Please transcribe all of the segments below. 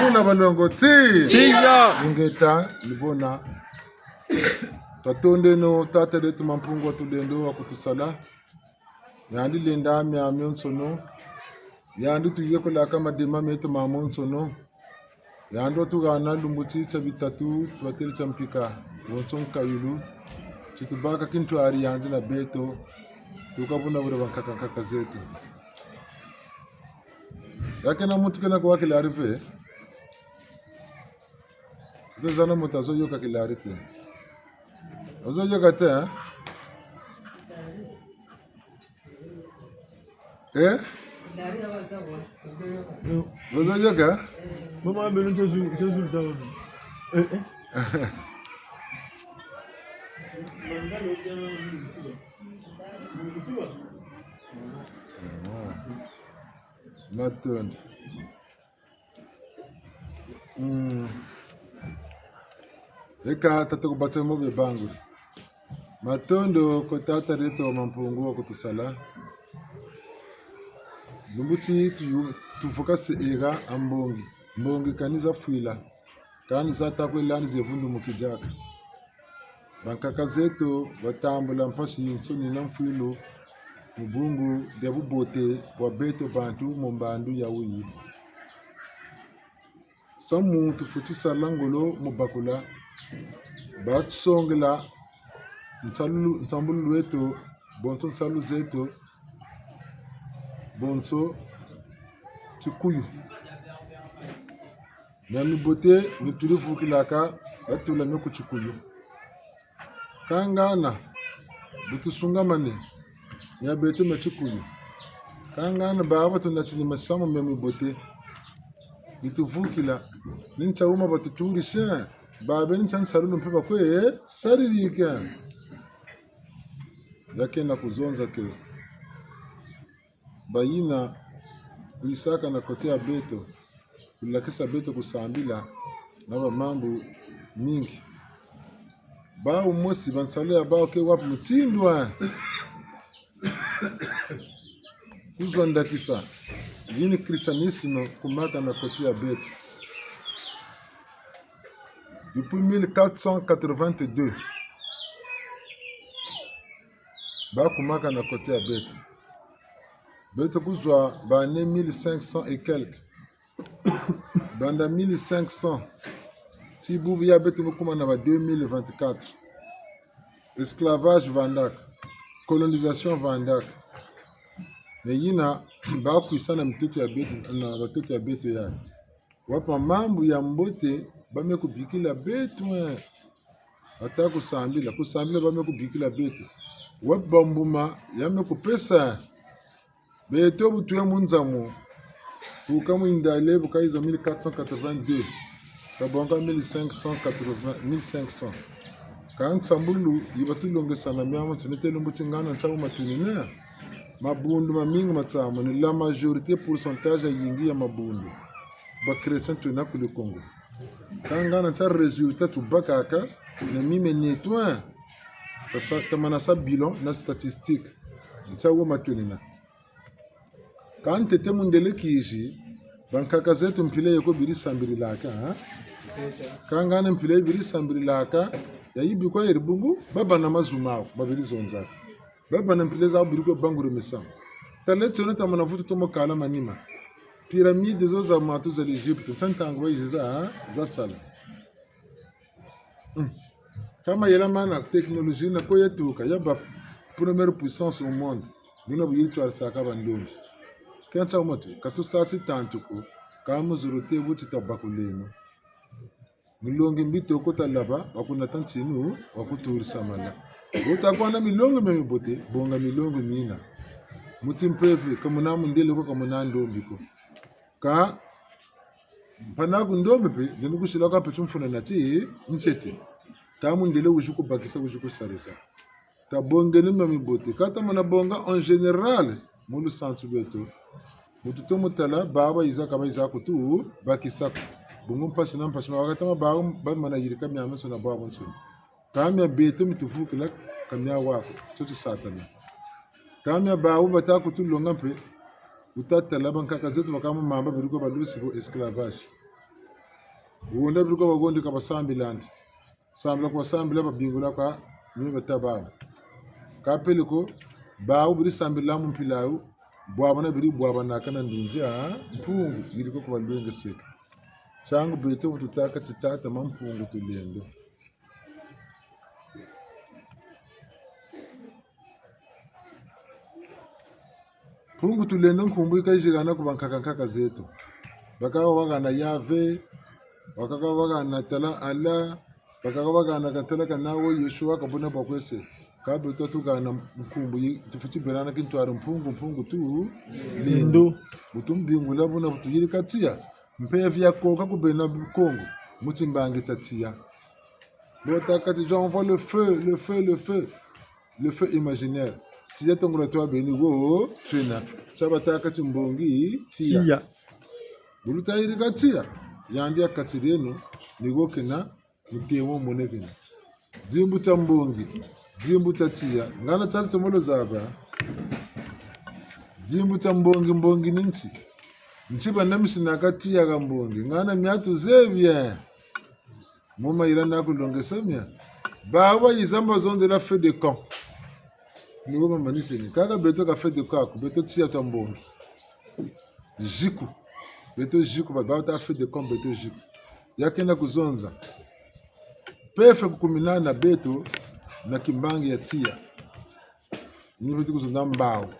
Muna balongo ti. Siya. Ingeta libona. Tatonde no tata letu mampungu wa tudendo wa kutusala. Yandi lenda mi amion sono. Yandi tuyeko la kama dema meto mamon sono. Yando tu gana lumbuti chabitatu tuateri champika. Wonson kayulu. Chitubaka kintu ari yanzi na beto. Tukabuna wure wankaka zetu. Yake na mtu kena kwa kila arife. Zana mutazo yoka kila arife. Ozo yoka te eh? Ozo yoka? Mama benu chesu dawo. Matund. Eka tatu batemo be bangu. Matondo kotata leto wa mampungu wa kutusala. Lumbuti tufokase era ambongi. Mbongi kaniza fuila. Kaniza takwe lani zevundu mukijaka. Bankaka zetu watambula mpashi nsoni na mfuilo. Mubungu debu bote wa beto bantu mombandu ya uyi. Samu tufutisa langolo mubakula. Batu songela nsambulu wetu bonso nsalu zetu bonso chikuyu. Nami bote nitulifu kilaka batula meku chikuyu. Kangana butusungamane ya beto mechikuyu. Kangana baba tunachini masamu memi bote bituvukila nincha uma batuturisha baba nincha nsarulu mpepa kwe saririka yake na kuzonza ke bayina kuisaka na kotea beto kulakisa beto kusambila na mambo mingi ba umosi bansalea ba ke wapu mtindwa kuzwa ndakisa yini christianisme kumaka na kotea beto depuis 1482 ba kumaka na kotea beto beto kuzwa ba ne 1500 et quelques banda 1500 ti bubu ya beto mukuma na ba 2024 esclavage vandak colonisation vandak me yina ba kuisana mtoto ya beto na watoto ya beto ya wapa mambo ya mbote bame kubikila beto ata kusambila bame kubikila beto wabambuma yame kupesa beto butuye munzamu tukamu indale bukaizo 1482 kabonga 1500 kan sambulu yibatulongesa na myamo tunete lumbutingana nchabu matunina mabundu mamingi matsamu ni la majorité pourcentage yingi ya mabundu ba chrétien tuna ku le Congo kangana cha résultat tu bakaka na mime nettoin tamana sa bilan na statistique nchabu matunina kan tete mundele kishi bankaka zetu mpile yeko biri sambiri laka kangana mpile biri sambiri laka ya yibi kwa yerbungu baba na mazumao babiri zonza baba na mpile za biri ko banguru misam tale tone tamana futu tomo kala manima pyramide zo za matu za l'Egypte tantango za sala kama yela mana technologie na ko yetuka yaba première puissance au monde bino buyitwa saka bandongi kenta umoto katusati tantuko kama zurote buti tabakuleno milongi mbito kota laba wakuna tantinu wakuturi samala utakwana milongi memibote bonga milongi mina mutimprevi kamuna mundele ko kamuna ndombi ko ka panaku ndombi pe ndinukushila ka petumfuna nati nchete kama ndele ushuku bakisa ushuku sarisa tabongeni memibote kata mana bonga en général mulu santu beto mututo mutala baba izaka ba izaka tu bakisaka bungum pasina pasina wakatama ba mana yirika myama sona ba bonso kamya beto mitufukila kamya wako tutu satana kamya ba ubata kutu longa pe utata laban kaka zetu wakama mamba biriko balusi bo esclavage uonda biliko wagondi kaba sambilandi sambila kwa sambila babingula kwa niwe batabao kapeliko bawo biri sambila mumpilau bwabana biri bwabana kana ndinja mpungu biliko kwa lwenge seka changu beto tutaka titata mampungu tulendo pungu tulendo nkumbu ikajigana kubankaka zetu bakawa wagana yave wakaka wagana tala ala bakaka wagana katala kanawo yeshua kabuna bakwese kabeto tugana mkumbu tufuti berana kintwara mpungu tu lindo butumbingula buna butuyiri katia mpevi yakoka kubena Congo mutimbangi tatia botakati j'envoie le feu imaginaire tia tongora to beni go tuna chabata mbongi tia buluta iri katia yandi akatireno nigo kena mutemo monekena zimbu tambongi zimbu tatia ngana tanto molo zaba zimbu tambongi ninsi nchiba namisina katia gambongi ngana miatu zebia moma irana kulongesa mia bawa izamba zonde la feu de camp nigo mamanisi ni kaka beto ka feu de camp beto tia tambongi jiku beto jiku bawa ta feu de camp beto jiku yakenda kuzonza pefe kukumina na beto na kimbangi ya tia ni beto kuzonza mbao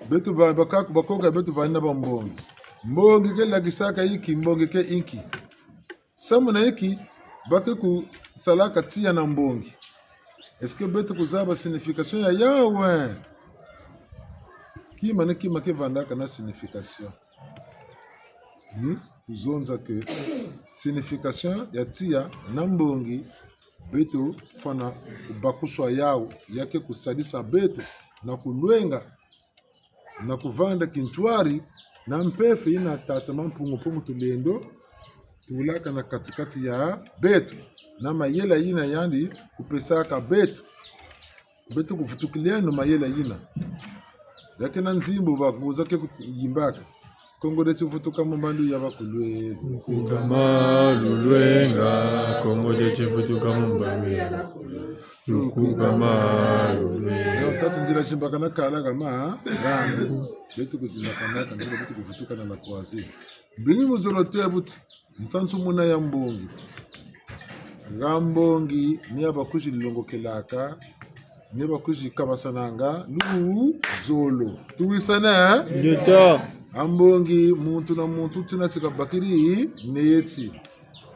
beto bakaku bakoka beto vanina mbongi ke lagisaka iki mbongi ke inki samu na iki bake ku salaka tia na mbongi est-ce que beto kuzaba signification ya yawe kima ke vandaka na signification ni kuzonza ke signification ya tia na mbongi beto fana bakuswa yao yake kusadisa beto na kulwenga na kuvanda kintwari na mpefe ina tatama mpungu tulendo tulaka na katikati ya betu na mayela ina yandi kupesaka betu kufutukiliano mayela ina yake na nzimbo bakuza ke kuyimbaka Kongo de chifutuka mbandu ya bakulwe kukama lulwenga Kongo de chifutuka mbamira kukama lulwenga kati njira chimbaka na kala kama rangu betu kuzina kanaka njira betu kufutuka na lakwazi binyi muzorote abuti ntsansu muna ya mbongi ngambongi ni abakuji lilongokelaka ni abakuji kabasananga lu zolo tuwisana Jeta ambongi muntu na muntu tina bakiri neti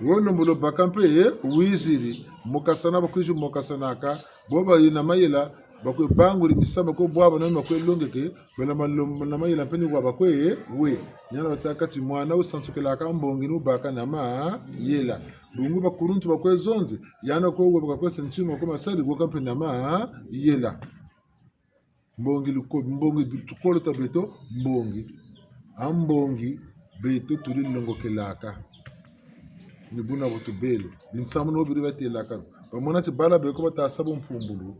wonombulo bakampe wiziri mukasana bakuji mukasanaka boba ina mayela bakwe banguri misama ko bwaba na makwe longeke bela malom na mayela peni kwa bakwe we nyana batakati mwana usansukela kambongi no baka na ma yela bungu bakuruntu bakwe zonze yana ko go bakwe senchimo ko masali go kampe na ma yela mbongi luko mbongi tukolo tabeto mbongi ambongi beto tuli longokelaka ni buna butubele binsamu no biri batelaka bamona tibala beko batasabu mpumbulu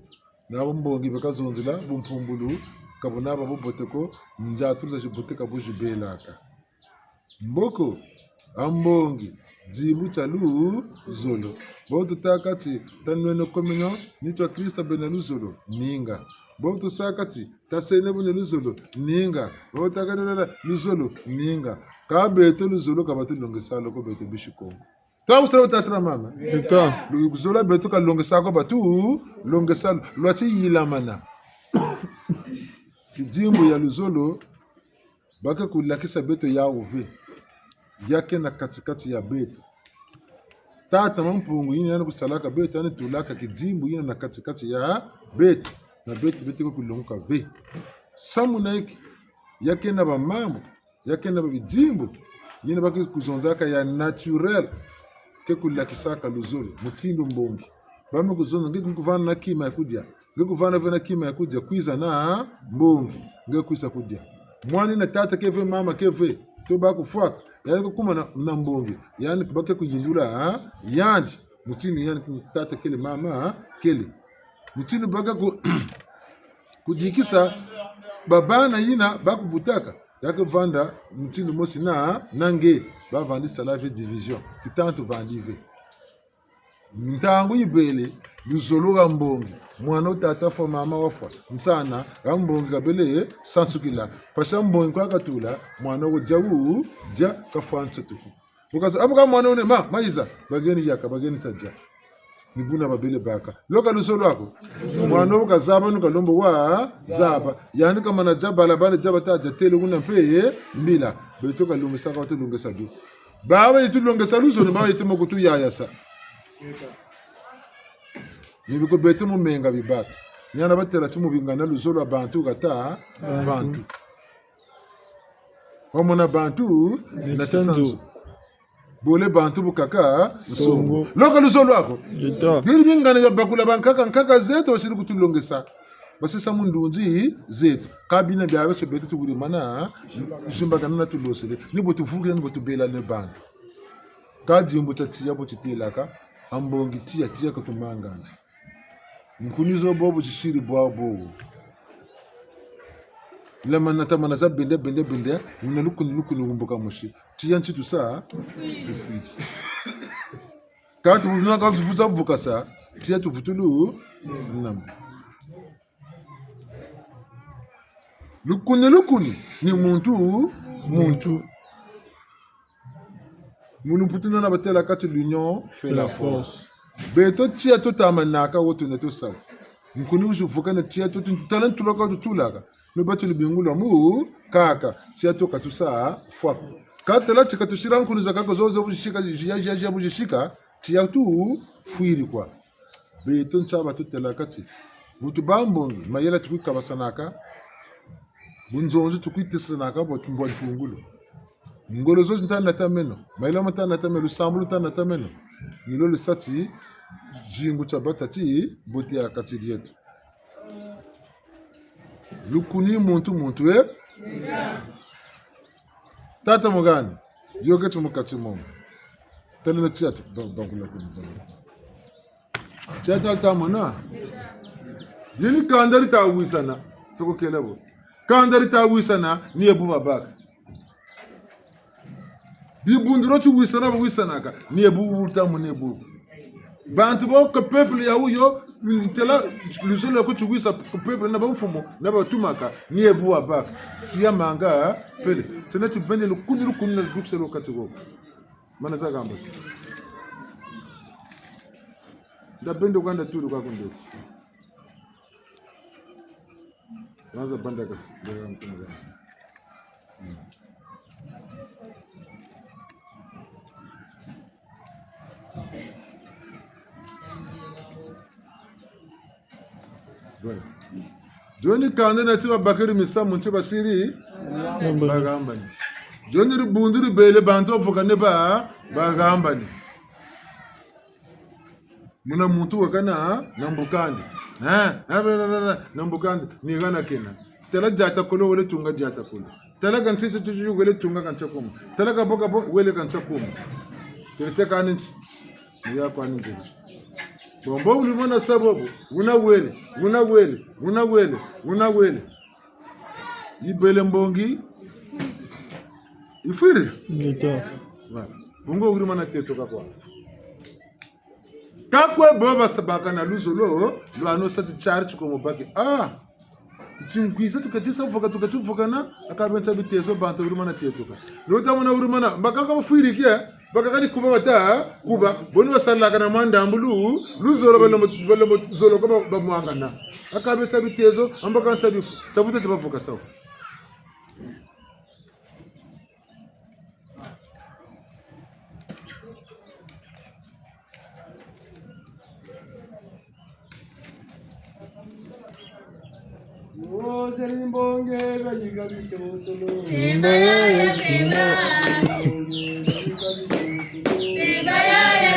na mbongi bekazonzila bumpumbulu kabona babo boteko njatuza jiboteka bujibelaka mboko ambongi zimbu chalu zolo boto takati tanweno komino nitwa Krista benalu zolo ninga boto sakati tasene bune luzolo ninga boto takati luzolo ninga ka beto luzolo kabatu longesalo ko beto bishiko tawu sero tatra mama Jeta luzolo beto ka longesako batu longesalo lwati yilamana kidimbu ya luzolo baka kulakisa beto ya uve yake na katikati ya beto tata mampungu yini yana kusalaka beto yana tulaka kidimbu yina na katikati ya beto na beto ko kulonga ve samu na iki yake na bamambo yake na bidimbu yina baki kuzonzaka ya naturel ke kulakisaka luzolo mutindo mbongi bame kuzonza ngiki kuvana na kima ya kudya ngekuvana vena kima ya kudya kwiza na mbongi ngekwisa kudya mwani na tata keve mama keve to bakufaka yani kuma na mbongi yani bake kuyindula yandi mutini yani tata kele mama kele mutini baka kujikisa babana yina bakubutaka yake vanda mtini mosi na nange ba vandi salave division kitanto vandive ntangu ibele luzologa mbongi mwana utata fo mama wafa nsana mbongi kabele sansukila pasha mbongi kwa katula mwana wo jawu ja kafansa tuku bukaza abuka mwana une maiza bageni yaka bageni sajja nibuna babele baka loka lusolo wako mwana wo kazaba nukalombo wa zaba yani kama na jaba la bale jaba ta jatele kuna mpeye mbila betoka lungesa ka lungesa du bawe itu lungesa lusolo bawe itu mokutu yaya sa nibiko bete mu menga bibaka nyana batera chimu bingana lusolo abantu kata bantu homona bantu na senzo bole bantu bukaka songo loka lusolo wako biri bingana ya bakula bankaka nkaka zeto wasiri kutulongesa basisa mundunzi zetu kabina byawe so betu tuguri mana jimbagana na tulosele nibo tuvuge nibo tubela ne bantu kadi mbo tatia bo titilaka ambongi tia kutumangana nkunizo bobo chishiri bwabo lama natamana za bende nalukuni ngumboka mushi tia nchitu saa ufiji kati unaka kufuza vuka saa tia tuvutulu nam lukuni ni muntu munu putuna na batela kati l'union fait la force beto tia to tamanaka wotu neto sal nkuni usufuka na tia to talent tuloka tutulaka no batulu bingula mu kaka tia to katusa fwa katela chikatushira nkuni zakako zozo bujishika jia bujishika tia tu fuiri kwa beto nchaba tutela kati butu bambongi mayela tukuka basanaka bunzonje tukitesanaka botumbo ntungulu ngolo zo ntana tameno maila matana tamelo sambulu tana tameno nilo le sati jingu chabatati boti akati yetu lukuni muntu tata mogani yoge tumukati momo tele na tiatu bangula kuni tiatu altamona yini kandari ta wisana toko kelebo kandari ta wisana ni ebu babaka bibundiro tu wisana ka ni ebu urta munebu bantu bo ko peuple ya uyo tela lusolo ko tu wisa ko peuple na ba mfumo na ba tumaka ni ebu abaka tiya manga pele tena tu bende lukuni na dukselo katigo mana saka mbasi da bende kwanda tu kwa kundo naza banda kasi ndio mtume Joni kande na tiba bakari misa munche basiri bagambani. Joni ribundiri bele bantu fokane bagambani. Muna muntu wakana nambukandi. Nambukandi ni gana kena. Tela jata kolo wele tunga jata kolo. Tela kansi chuchu wele tunga kancha kuma. Tela kaboka wele kancha kuma. Tela kaninchi. Niya kwa ninchi. Bombo ulimona sababu una wele ibele mbongi ifiri nita bungo ulimona tetoka kakwe boba sabaka na luzolo lo ano sati charge ko mobaki tinkwisa tukatisa tukavuka na akabenta bitezo bantu ulimona tetoka lo tamona ulimona bakaka bafiri kia bakakani kuba bata kuba boni basalla kana mandambulu luzolo balo zolo ko bamwangana akabeta bitezo ambaka ntabifu tavuta tibavuka sawa Mbonge bayigabise musolo Simba ya simba Simba ya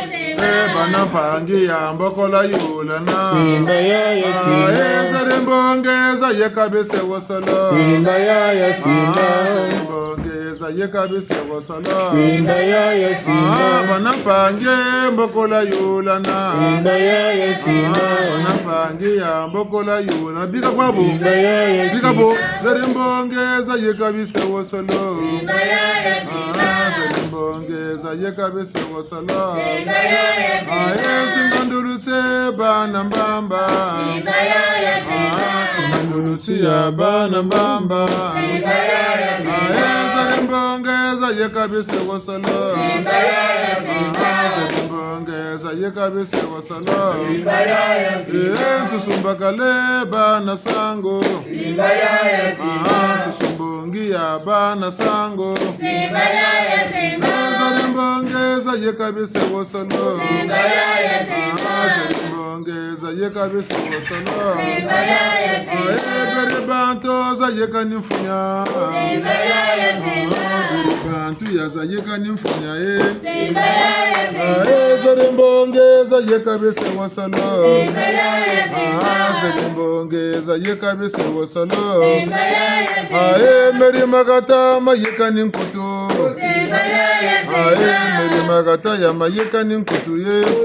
simba bana pangi ya mbokola yulana Simba ya Simba Zarimbongeza yekabise wasala Simba ya Simba Zarimbongeza yekabise wasala Simba ya Simba bana pangi mbokola yulana Simba ya Simba bana pangi ya mbokola yulana bika kwabo Simba ya bika bo Zarimbongeza yekabise wasala Simba ya Simba Zarimbongeza yekabise wasala Simba ya Simba Singandulutse bana mbamba Simba ya Simba Singandulutia bana mbamba Simba ya Simba Zarimbongeza yekabise wasala Simba ya Simba Zarimbongeza yekabise wasala Simba ya Simba Nsusumbakale bana sango Simba ya Simba Nsusumbongia bana sango Simba ya Simba Zarimbongeza yekabise wasala Simba ya Simba Zarimbongeza yekabise wasala Simba ya Simba Bere bantu za yeka nimfunya Simba ya Simba Bere bantu ya za yeka nimfunya Simba ya Simba Zarimbongeza yekabise wasala Simba ya Simba Zarimbongeza yekabise wasala Simba ya Simba Meri magata mayeka ninkutu Simba ya Simba Meri magata ya mayeka ninkutu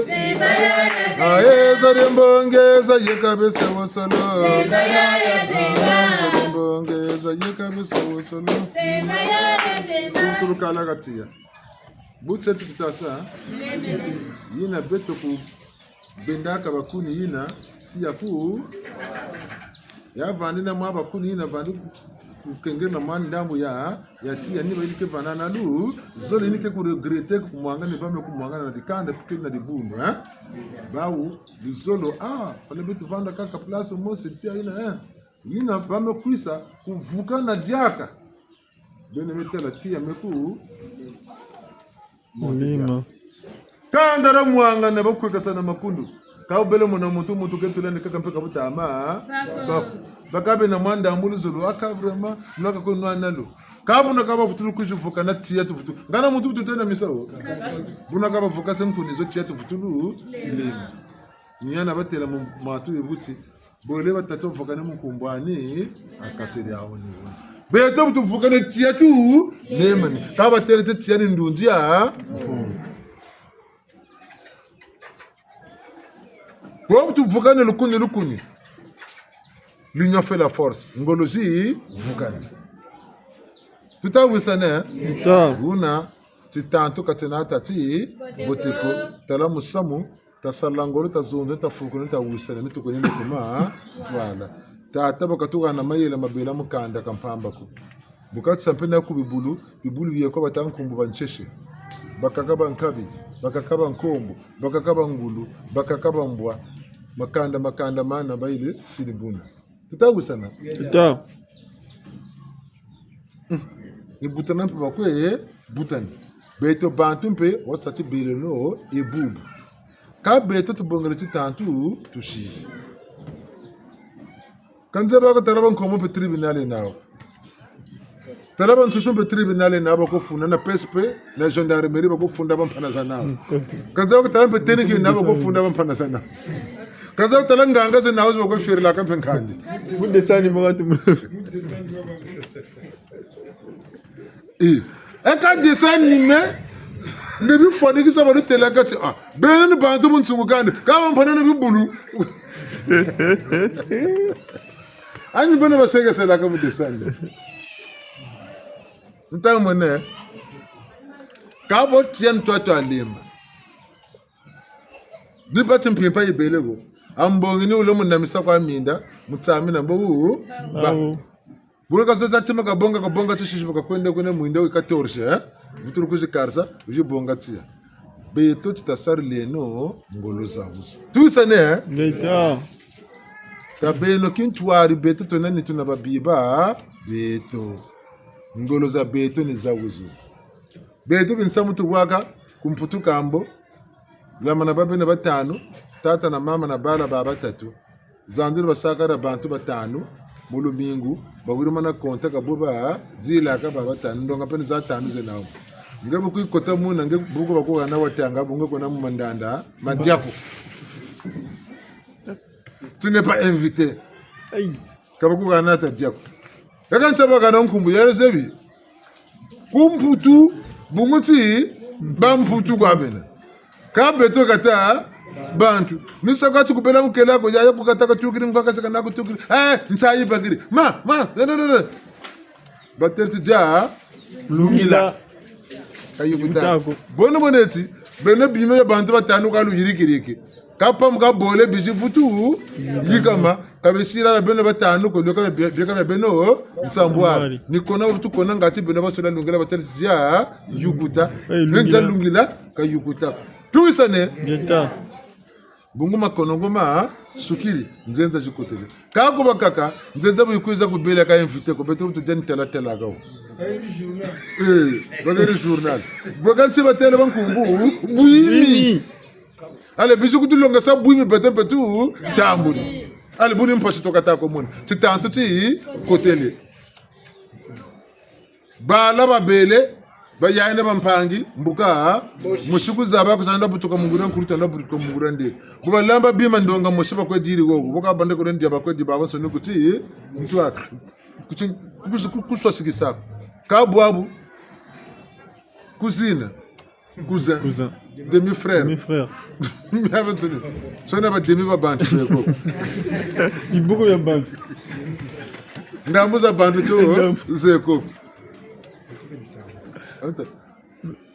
Simba ya Simba Zarimbongeza yekabise wasala Simba ya Simba Zarimbongeza yekabise wasala Simba ya Simba Turukala gatia Butse tutasa yina beto ku bendaka bakuni yina tia ku ya vandina mwa bakuni yina vandu kengena mandambu ya tia ni balike vanana lu zoli nike ku regrete ku mwanga ni vame ku mwanga na dikanda kuke na dibundu bawu bizolo pale betu vanda kaka place mo se tia yina vame kuisa kuvuka na diaka bene metela tia meku Mulima Kandara mwanga na bakweka sana makundu kaubele mona mutu ketulani kaka mpeka butama bakabe na mwanda ambulu zulu akavrema mnoka ko nwanalo kabu na kaba futulu kujuvuka na tia tu futulu ngana mutu tutena misawo buna kaba vuka senkuni zo tia tu futulu lema nyana batela matu ebuti bole batato vuka ne mukumbwani akateri awo ni wonzi beto tu vuka ne tia tu lemani kaba tele tia ni ndunzia Pour tu vugane lukuni. L'union fait la force. Ngolozi vugane. Tout à wisane. Una titanto katena tati boteko tala musamu ta salangolo ta zonzo ta fukuni ta wisane ni tukoni kuma voilà. Ta tabaka tuga na mayela mabela mukanda kampamba ku. Bukati sampena ku bibulu yeko batankumbu bancheshe. Bakakaba nkabi, bakakaba nkombo, bakakaba ngulu, bakakaba mbwa, makanda mana baile silibuna. Tutawu sana. Tuta Ni butana mpe bakwe butani. Beto bantu mpe wasati beleno e bubu. Ka beto tubongele titantu tushizi. Kanze bako taraba nkomo pe tribunal nao. Taraba nsushumbe tribunal na bako funda na PSP na gendarmerie bako funda bampana sana. Kaza ko taraba teniki na bako funda bampana sana. Kaza ko talanga se na bako shirila ka penkandi. Bude sani magatu. Eka dessin animé ne bi foni ki saba tele ka ti benen bantu mun sungu gande ka bampana na bi bulu. Ani bana ba sege sela ka mu dessin. Ntamone ka bo tien to alima ni batin pipa ibelego ambongi ni ulomu na misakwa minda mutsami na bo ba buka so zatima ka bonga tshishi ka kwenda kwene muinda ka torshe vituru kuzikarsa ujibonga tsia beto tsasar leno ngolo zavuso tusane Neta ta beno kintwari beto tonani tuna babiba beto ngolo za beto ni zawuzo beto binsamutu waka kumputu kambo lama na babe na batano tata na mama na bala baba tatu zandiru basakara bantu batano mulumingu bawiri mana konta ka buba zila ka baba tano ndonga pene za tano zenawo ngabu ku kota mu na ngabu buko bako kana watanga bunga kona mu mandanda madiako. Tu n'es pas invité. Aïe. Kabaku kana ta diako. Yakan chaba kana nkumbu yare sebi. Kumputu bunguti bamputu kwa bena. Ka beto kata bantu. Nisaka tukupela mukela ko yaya kukata ka tukiri mukaka kana ko tukiri. Nsayi bagiri. Ma. No. Batersi ja lungila. Kayukuta. Bono boneti. Bena bime bantu batanu ka luyirikiriki. Kapam ka bole biji futu yikama kabesira beno batanu ko loka beka beno nsambwa nikona futu kona ngati beno basola lungila batersi ja yukuta. Nja lungila ka yukuta. Tuisane. Geta. Bungu makonongoma sukiri nzenza jikotele kako bakaka nzenza buyikuza kubela ka invite ko beto tu den tela gawo bagari journal boganchi batele bankungu buimi ale bisu kutulonga sa buimi betu tamburi ale buni mpashi tokata ko mun titantu ti kotele bala babele bayane bampangi mbuka mushiku zaba kuzanda butuka mungura nkuruta na butuka mungura ndi kubalamba bima ndonga mushiba kwa diri gogo boka bande ko ndi abakwe di baba sonu kuti mtwa kuti kuswa sigisa ka bwabu cousine cousin demi frère mi aventure sona ba demi ba bantu ko ibuko ya bantu ndamuza bantu to zeko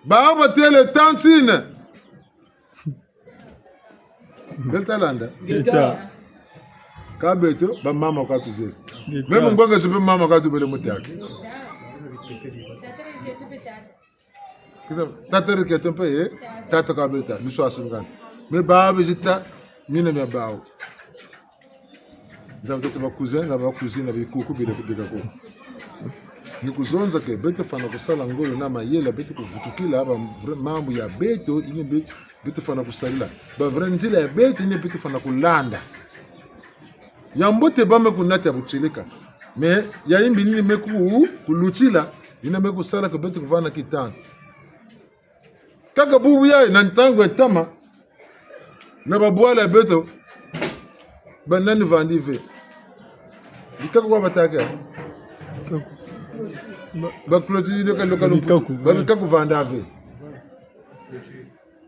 Baba tele tantine. Beltalanda. Geta. Kabeto ba mama ka tuze. Même ngonga zupe mama ka tubele mutaki. Tatere ke tempe tata ka belta biso asungan. Me baba jita mina me bawo. Ndam to ba cousin na ba cousine na bikuku bile kubika ko. Nikuzonza ke beto fana kusala ngolo na mayela beto kuvutukila aba mambo ya beto ine beto fana kusalila ba vranzila ya beto ine beto fana kulanda yambote bame kunata bucheleka me ya imbi nini meku kuluchila ine meku sala ke beto kuvana kitana kaka bubu ya na ntango etama na babwala beto banani vandive dikako kwa bataka bakuloti de kalu vandave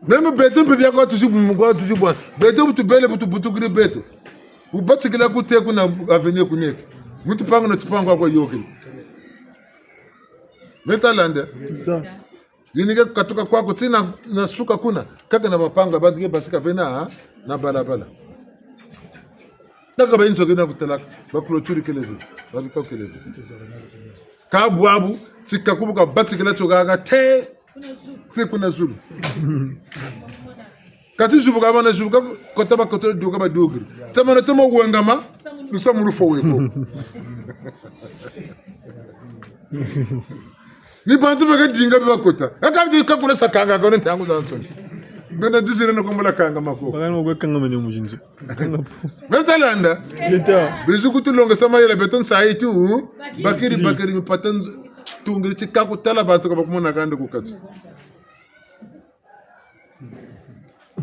même beto pe biako toujours bon beto butu bele butu kire beto ubatsikila kuteku na avenir kuneke mutu pango na tupango kwa yoki metalande yinike katuka kwako tina na suka kuna kaka na mapanga badige basika vena na balabala daga bainso kena kutalaka bakuloturi kelevi babika kelevi ka buabu tika kubuka batikila chogaga te kuna zulu kati jubuka bana jubuka kotaba kotoro duka ba dogri tamana tamo wengama nusamuru foweko ni bantu bega dinga biba kota akabdi kakuna sakanga kono tangu zanson bena disire no komola kanga mako bagano gwe kanga mene mujinzo betalanda Geta. bizu kutulonga sama yele beton saitu bakiri mi patan tungiri chikaku tala batu ka bakumona kande kukatsi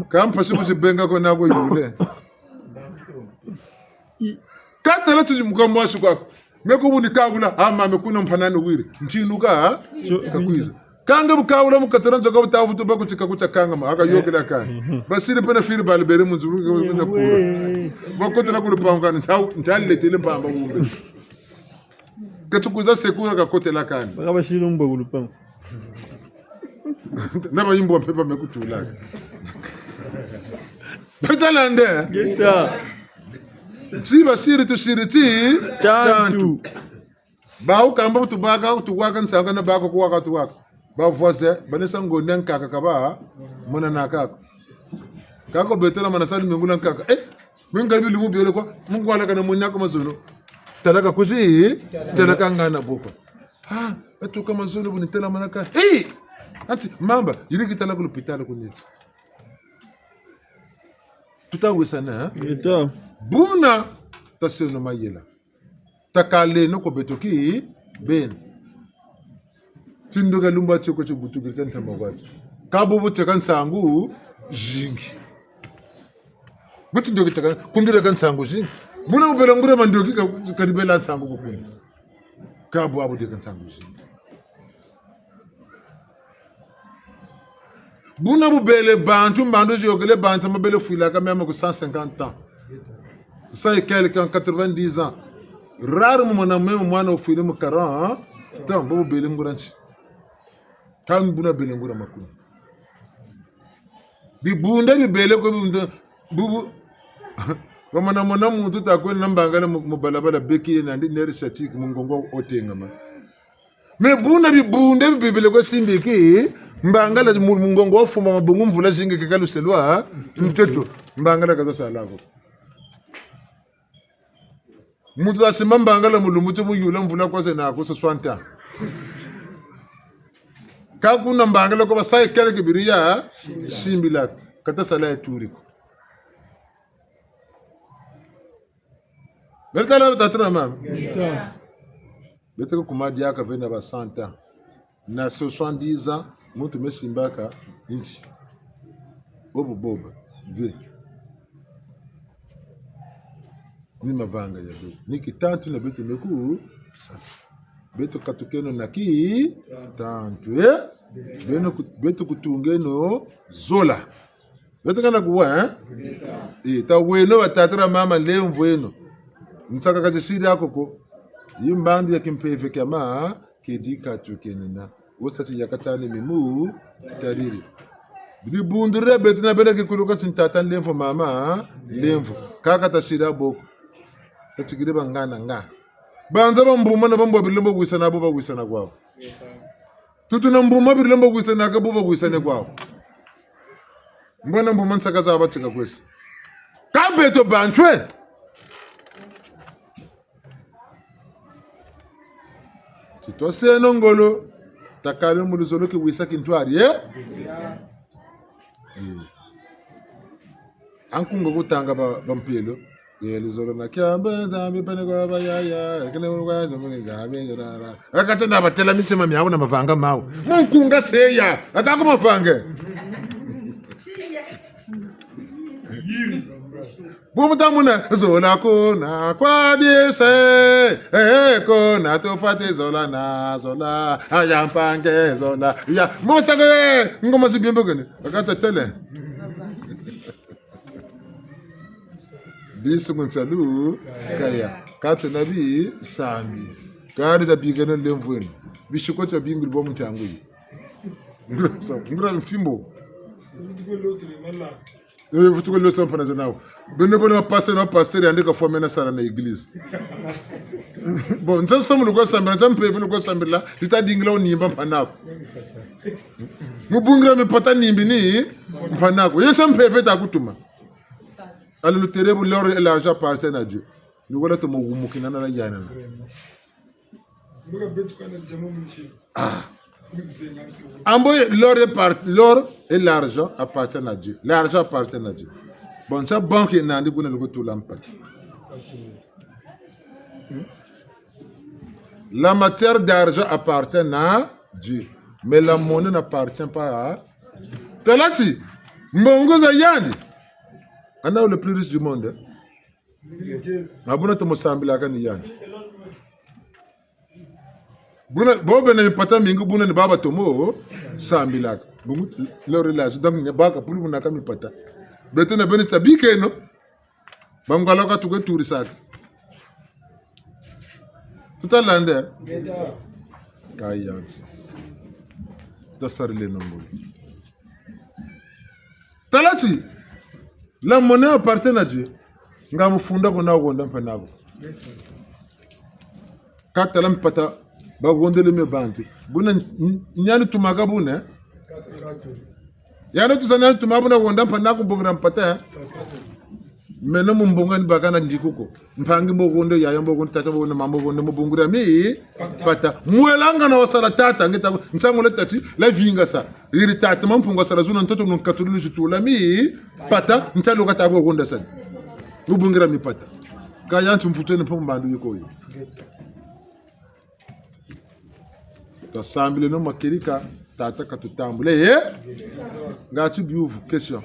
kampa sibu benga ko nago yule katala tsi mkombo asukako meko buni kagula ama mekuna mpanani wiri ntinuka kakwiza kanga bukawula mukataranzo ka butavu to bako chikaku chakanga ma aka yogela kan basire pena firi balbere munzuru ko na kuro bako tana kuro panga ntalle tele pamba ngumbe katukuza sekura ka kotela kan Bagaba shilumba gulupa. naba yimbo pepa mekutula Betalande Geta. siba siri tu siriti Tantu. Bau kamba tu baga tu wakan sanga na baga ku waka tu waka ba voise banesa ngonen kaka kaba mona nakaka kako betela manasali mingulan kaka mingabi lumu biole ko mungu wala kana munya kama zono talaka kuzi talaka ngana bopa etu kama zono buni tela manaka ati mamba yiriki talaka lupitala kuniti tutangu sana Geta. buna taseno mayela takale no ko betoki ben tinduka lumba chiko chibutu kirisen tamagwachi kabubu tekan sangu jingi buti ndoki tekan kundure kan sangu jingi buna ubelangure mandoki kadibela sangu kukundi kabu abu tekan sangu jingi buna bubele bantu mbando jogele bantu mabele fuila ka même que 150 ans ça et quelqu'un 90 ans rare mo na même mwana fuile mo 40 ans bo bele nguranchi kan buna bele ngura makuni bi bunda bi bele ko bunda bubu kama na mwana muntu takwe nambangala mu balabala beki na ndi neri satik mu ngongo otenga ma me bunda bi bunda bi bele ko simbiki mbangala mungongo wafuma mabungu mvula zingi kikaluselwa mtoto mbangala kaza salavo mutu asima mbangala mulumutu muyula mvula kwase na kusa swanta kakuna mbangala kwa sai kele kibiriya simbila kata sala ya turiko belkala tatana mama beteko kumadi yaka vena ba 100 ans na 70 ans mutu mesimbaka inti bobo ve ni mavanga ya beto niki tantu na beto meku sa beto katukeno naki tantu beto kutungeno zola beto kana kuwa ta weno watatara mama lemvu eno nsaka kaje shiri yako ko yimbandu ya kimpefe kama kedi katukenina wosati yakatani mimu tariri bidi bundure betina bele ke kuluka tintatan lemfo mama lemfo kaka tashira boko tatigire bangana nga banza bambuma na bambo bilembo gwisana bo bagwisana kwao tutu na mbuma bilembo gwisana ka bo bagwisane kwao mbona mbuma nsaka za batika kwesi kabeto bantwe titose nongolo takale muluzolo ki wisa kintwari ankungo kutanga bampelo luzolo na kyamba zambi pane kwa bayaya kene kwa zamuni zambi rara akatenda batela misema miawo na mavanga mawo munkunga seya atako mavange Bumutamuna zola kona kwa diese kona tofate zola na zola ayampange zola ya mosage ngoma sibimbo gene akata tele bisu munsalu kaya kata nabi sami kadi da bigana lemvuen bishikota bingul bomu tangu ngura mfimbo vutuko lo so pana zanao bene bona passer andika fo mena sala na église bon ntan samu ko sambira ntan pefe ko sambira lita dingla onimba panako mubungira me pata nimbi ni panako yen sam pefe ta kutuma ala le terebu l'or et l'argent appartiennent à Dieu nous voilà to mo mukina na yana l'or et l'argent appartiennent à Dieu. L'argent appartient à Dieu. Bon, ça banque n'a dit que nous tout l'empêche. La matière d'argent appartient à Dieu, mais la monnaie n'appartient pas à Dieu. Talati, Mbongo Zayandi, on a le plus riche du monde. Abuna to Mosambila kan yandi. Buna bobe na pata mingu buna ni baba tomo sambila. Bungu le relation donc ne baka pulu na kami pata. Beto na beni tabike no. Bangalo ka tuge turi sak. Tuta lande. Kayanti. Tasar le nombo. Talati. La monnaie appartient à Dieu. Ngamufunda ko na gonda mpanago. Katalam pata ba gondele me bantu buna nyani tumaga buna yana tusana tumabuna gonda mpana ko bongra mpata mena mumbonga ni bakana ndikuko mpangi mbogondo yaya mbogondo tata mbogondo mambogondo mbongura mi pata muelanga na wasala tata ngeta ntsango le tati la vinga sa iri tata mampunga sala zuna ntoto nkatulu jitula mi pata ntalo kata ko gonda sa mbongira mi pata kaya ntumfutene pambandu yikoyo Tasambile no makirika tata katutambule ngati biuvu question.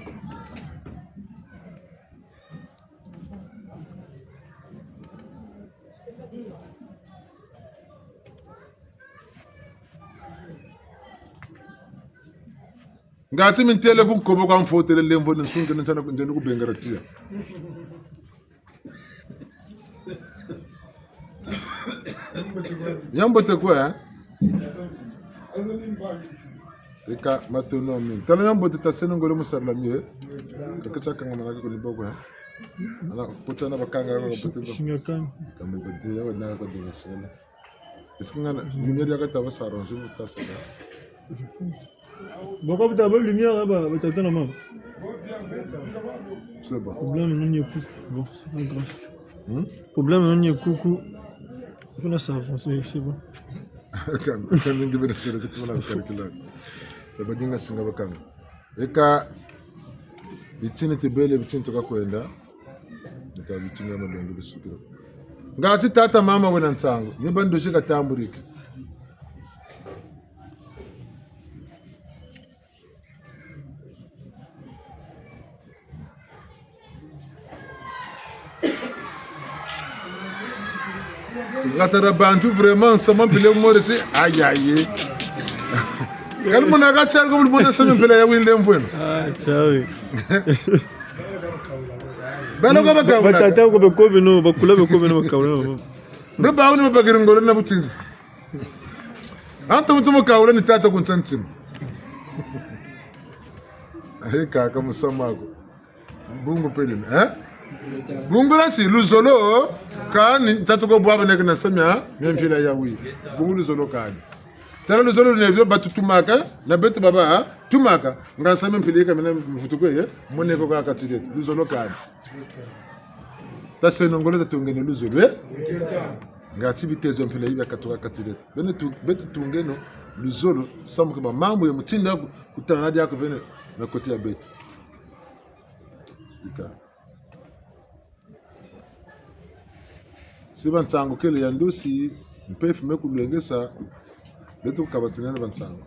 Ngati mintele kunkobo kwa mfotele lemvo nsunge ntana kunjeni kubengaratia. Nyambote kwa ika matono min tala nyambote taseno ngole musarla miye kakachaka ngana ko ni boko ana kutana bakanga ko putu Shingakan. kambe bodi ya wana ko dinga shela iskungana numeri ya kata basaro nje mutasala Boko buta ba lumière là-bas, ba tata na maman. c'est bon. Problème non y coucou. Bon, c'est pas grave. Problème non y coucou. Il faut ça avancer, c'est bon. Kan ngi be shela ko tuna karikila ba dinga singa bakanga eka bichini tibele bichini toka kwenda nika bichini ya madongo bisukiro ngati tata mama wena nsango nyibando shika tamburiki ngatara bantu vraiment sama bile moreti ayaye kan mona ga char ko mona sama bile ya wile mfeno Ah, ciao. balo ko baka Ba tata ko be ko be no, ba kula be ko be no ba kawna. be baawni ma bagir ngolo na butinzi anta mutuma kawra ni tata kun tantim he kaka musamako bungu pelin bungu la si luzolo kani tatu ko bwaba nek na samia mempila ya wi bungu luzolo kani tala luzolo ne vyo batutumaka na betu baba tumaka ngasa mempila ka mena mfutuko ye mone ko ka katide luzolo kani taseno ngolo tatungene luzolo ngati bitezo mpila yiba katoka katide bene tu betu tungeno luzolo samuka mambo ya mutinda kutana hadi yako vene na kotia betu ika siba nsango kele ya ndusi mpefu mekulengesa betu kabasinene bansango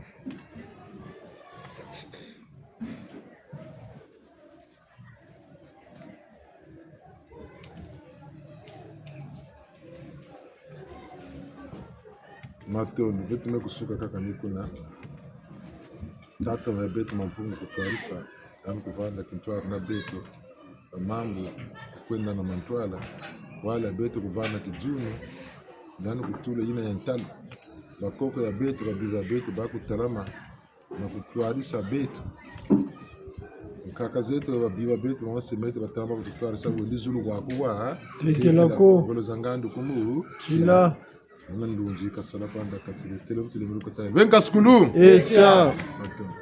matondo betu mekusuka kaka nikuna tata wa betu mampungu kutwarisa yani kuvanda kintwara na betu mambo kwenda na mantwala wala betu kuvana kijuni yani kutula ina ya ntalo bakoko ya betu babiba betu bakutalama na kutwarisa betu kaka zetu babiba betu bawasemete batamba kutwarisa wendizulu kwakuwa Kelako. ngolo zangandu kumu Tila. Ndunji kasala panda katile tele mutile muko tayi. Venka skulu. Ciao. Attends.